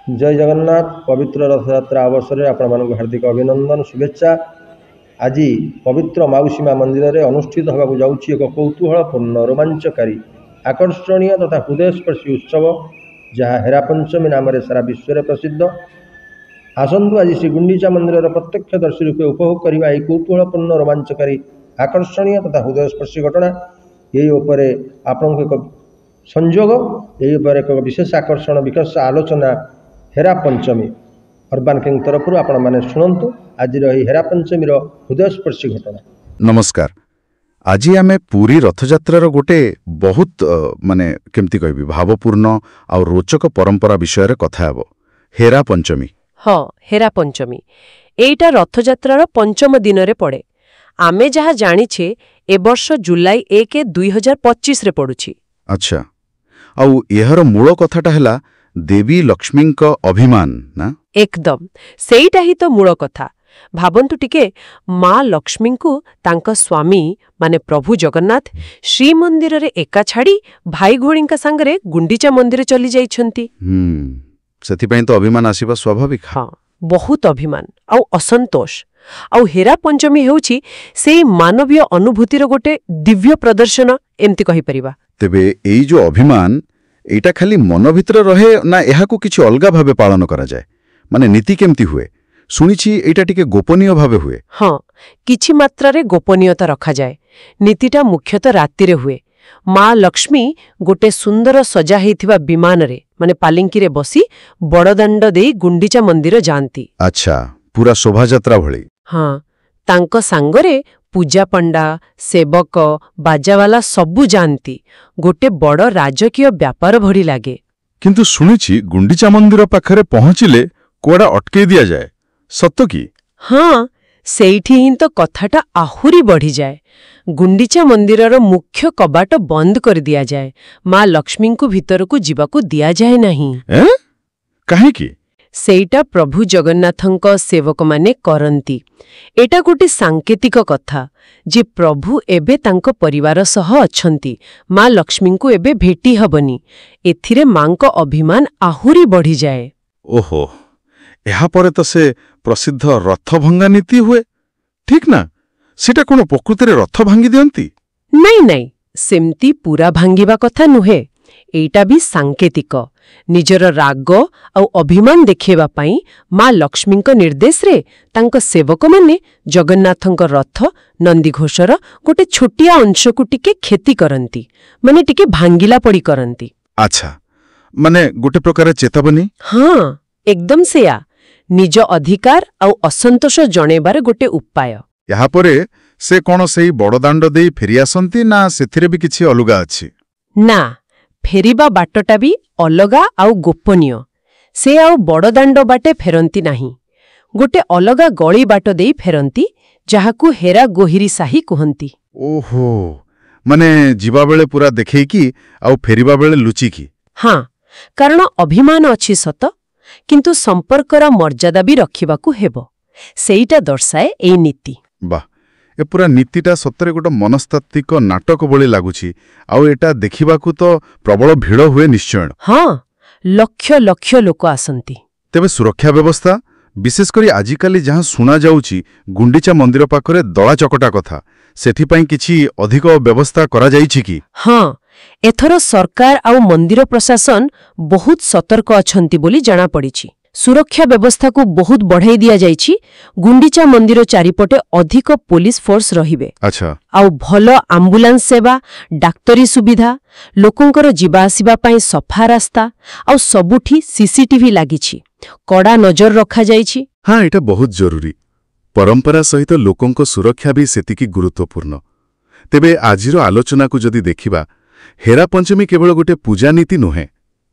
जय जगन्नाथ। पवित्र रथयात्रा अवसर में आपण मानक हार्दिक अभिनंदन शुभेच्छा। आज पवित्र माउसी माँ मंदिर में अनुष्ठित होगा जाऊँगी एक कौतूहलपूर्ण रोमांचकारी आकर्षणीय तथा हृदयस्पर्शी उत्सव जहाँ हेरा पंचमी नाम सारा विश्व में प्रसिद्ध। आसतु आज श्री गुंडीचा मंदिर प्रत्यक्ष दर्शी रूपे उपभोग करने यह कौतूहलपूर्ण रोमांचकारी आकर्षणीय तथा हृदयस्पर्शी घटना यही उपरे आपन एक संयोग यही उपर एक विशेष आकर्षण विशेष आलोचना हेरा पंचमी अर्बान किंग तरफ आपण मैंने शुणु आज हेरा पंचमी हृदयस्पर्शी घटना। नमस्कार। आज आम पूरी रथयात्रार गोटे बहुत माने केमती कहबी भावपूर्ण आ रोचक परंपरा विषय कथा हेब हेरा पंचमी। हाँ, हेरा पंचमी एटा रथयात्रार पंचम दिन रे पड़े। आमे जहाँ जानिछे ए वर्ष जुलाई 1 2025 रे पड़ुछि। अच्छा, आउ एहर मूल कथाटा हैला देवी लक्ष्मी का अभिमान ना? एकदम सेईटा ही तो मूल कथा। भाबंतु टिके माँ लक्ष्मी को तांका स्वामी माने प्रभु जगन्नाथ श्रीमंदिर रे एका छाड़ी भाई घोड़ींका संगरे गुंडीचा मंदिर चली जाइछंती। सेथिपई तो अभिमान आसीबा स्वाभाविक। हाँ, बहुत अभिमान आउ असंतोष। आउ हेरा पंचमी हेउछि सेई मानवीय अनुभूतिर गोटे दिव्य प्रदर्शन एमती कहि परिबा। तेबे एई जो अभिमान एटा खाली मन भितर रहे ना एहाकू किछि अलगा भावे पालन करा जाए माने नीति केमती हुए? सुनिछि एटा टिके गोपनीय भावे हुए। हाँ, किछि मात्रा रे गोपनीयता रखा जाए। नीतिटा मुख्यतः राति रे हुए। माँ लक्ष्मी गोटे सुंदर सजा हेथिबा विमान रे माने पालिंकी रे बसी बड़दाण्ड देई गुंडीचा मंदिर जांती। अच्छा, पूरा शोभायात्रा भଳି। हाँ, तांको सांगरे पूजा पंडा सेवक बाजावाला सबु जानती। गोटे बड़ राजकीय व्यापार भरी लागे। किंतु सुनिछि गुंडीचा मंदिर पाखरे पहुंचिले कोड़ा अटके दिया जाए, सत्य की? हाँ, सेठी ही तो कथाटा आहुरी बढ़ी जाए। गुंडीचा मंदिरर मुख्य कबाट बंद कर दिया जाए। माँ लक्ष्मी को भीतर को जीवाकू दिया जाए नहीं। काहे की? सेईटा प्रभु जगन्नाथंक सेवक माने करंती। एटा गोटे सांकेतिक कथा जे प्रभु एबे तांको परिवार सह अछंती। माँ लक्ष्मी को एबे भेटी हबनी। एथिरे मांको अभिमान आहुरी बढ़ी जाए। ओहो, एहा परे तो से प्रसिद्ध रथ भंगा नीति हुए, ठीक ना? सेटा कोन प्रकृति रे रथ भांगी दियंती? नहीं, सेमती पूरा भांगिबा कथा नुहे। एटा भी सांकेतिक निजर राग आउ अभिमान देखेबा पाई माँ लक्ष्मीଙ୍କ निर्देश रे तांको सेवक माने जगन्नाथଙ୍କ रथ नंदीघोषर गोटे छोटिया अंश को टिके खेती करंती माने टिके भांगिला पड़ी करंती। अच्छा, माने गोटे प्रकार चेतावनी। हाँ, एकदम सेया निज अधिकार आउ असंतोष जणेबार गोटे उपाय। यहाँ परे से कोन सेई बड़दाण्ड देई फेरी आसंती ना सेथिरे भी किछि अलगा अछि? ना, फेरिबा बाटटा भी अलगा आउ गोपनीय। से आउ बड़दाण्ड बाटे फेरंती नाही। गोटे अलगा गली बाट देई फेरंती जहाकू हेरा गोहिरी साही कहंती। ओहो, माने जीवा बेले पूरा देखै की आउ फेरिबा बेले लुचि की? हाँ, कारण अभिमान अछि सत किंतु संपर्कर मर्यादा भी रखिबाकू हेबो। सेईटा दर्शाए एई नीति। वाह, ए पूरा नीतिटा सत्तरे गोटे मनस्तात्विक नाटक भली लागुछि। आउ एटा देखिबाकू तो प्रबल भीड़ हुए निश्चय। हाँ, लक्ष लक्ष लोक आसंती। तेबे सुरक्षा व्यवस्था विशेष करी आजिकाली जहाँ सुना जाउछि गुंडीचा मंदिर पाखरे दला चकटा कथा, सेठिपाई किछि अधिक व्यवस्था करा जाइछि की? हाँ, एथर सरकार आउ मंदिर प्रशासन बहुत सतर्क अछंती बोली जाना पड़िछि। सुरक्षा व्यवस्था को बहुत बढ़ाई दिया जाइछि। गुंडीचा मंदिर चारिपटे अधिक पुलिस फोर्स रहिबे। अच्छा, आउ भलो एम्बुलेंस सेवा डाक्तरी सुविधा लोकंकर जीवा आसीबा पई सफा रास्ता आउ सबुठी सीसीटीवी लागिछि। कड़ा नजर रखा जाइछि। हाँ, एटा बहुत जरूरी। परंपरा सहित लोकंको सुरक्षा भी सेतिकी गुरुत्वपूर्ण। तेबे आजिरो आलोचना को जदि देखिबा हेरा पंचमी केवल गोटे पूजा नीति नुहे।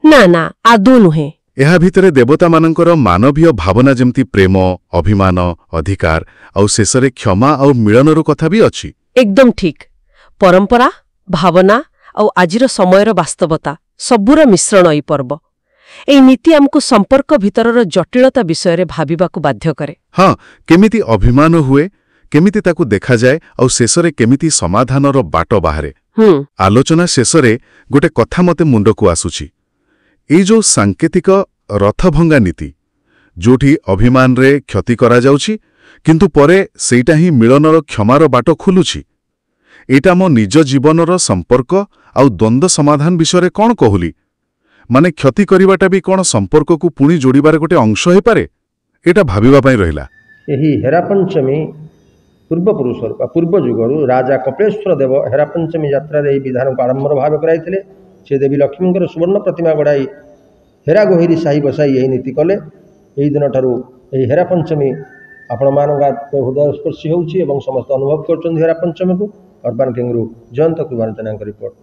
ना, आदौ नुहे। एहा भितरे देवता मानंकर मानवीय भावना जेमती प्रेम अभिमान अधिकार आउ शेषरे क्षमा आउ मिलनर कथा भी अछि। एकदम ठीक। परंपरा भावना आउ आजिर समयर वास्तवता सबुर मिश्रण ई पर्व। एई नीति हमको संपर्क भितरर जटिलता विषय रे भाबिबाकू बाध्य करे। हाँ, केमिति अभिमान हुए, केमिति ताकू देखा जाए आउ शेषरे केमिति समाधानर बाट बाहरे। आलोचना शेषरे गोटे कथा मते मुंडकू आसुछि। एई जो सांकेतिक ରଥଭଙ୍ଗା ନୀତି, ଯୋଉଠି ଅଭିମାନରେ କ୍ଷତି କରାଯାଉଛି କିନ୍ତୁ ପରେ ସେଇଟା ହିଁ ମିଳନର କ୍ଷମାର ବାଟ ଖୋଲୁଛି। ଏଇଟା ମୋ ନିଜ ଜୀବନର ସମ୍ପର୍କ ଆଉ ଦ୍ୱନ୍ଦ୍ୱ ସମାଧାନ ବିଷୟରେ କ'ଣ କହୁଲି? ମାନେ କ୍ଷତି କରିବାଟା ବି କ'ଣ ସମ୍ପର୍କକୁ ପୁଣି ଯୋଡ଼ିବାର ଗୋଟେ ଅଂଶ ହେଇପାରେ? ଏଇଟା ଭାବିବା ପାଇଁ ରହିଲା। ଏହି ହେରା ପଞ୍ଚମୀ ପୂର୍ବପୁରୁଷରୁ ବା ପୂର୍ବ ଯୁଗରୁ ରାଜା କପିଳେଶ୍ୱର ଦେବ ହେରା ପଞ୍ଚମୀ ଯାତ୍ରାରେ ଏହି ବିଧାନକୁ ଆଡ଼ମ୍ବର ଭାବେ କରାଇଥିଲେ। ସେ ଦେବୀ ଲକ୍ଷ୍ମୀଙ୍କର ସୁବର୍ଣ୍ଣ ପ୍ରତିମା ଗଢ଼ାଇ ହେରା ଗୋହିରୀ ସାହି ବସାଇ ଏହି ନୀତି କଲେ। ଏହି ଦିନଠାରୁ ଏହି ହେରା ପଞ୍ଚମୀ ଆପଣମାନଙ୍କ ହୃଦୟସ୍ପର୍ଶୀ ହେଉଛି ଏବଂ ସମସ୍ତେ ଅନୁଭବ କରୁଛନ୍ତି ହେରା ପଞ୍ଚମୀକୁ। ଅର୍ବାନ୍ କିଙ୍ଗରୁ ଜୟନ୍ତ କୁମାର ଜେନାଙ୍କ ରିପୋର୍ଟ।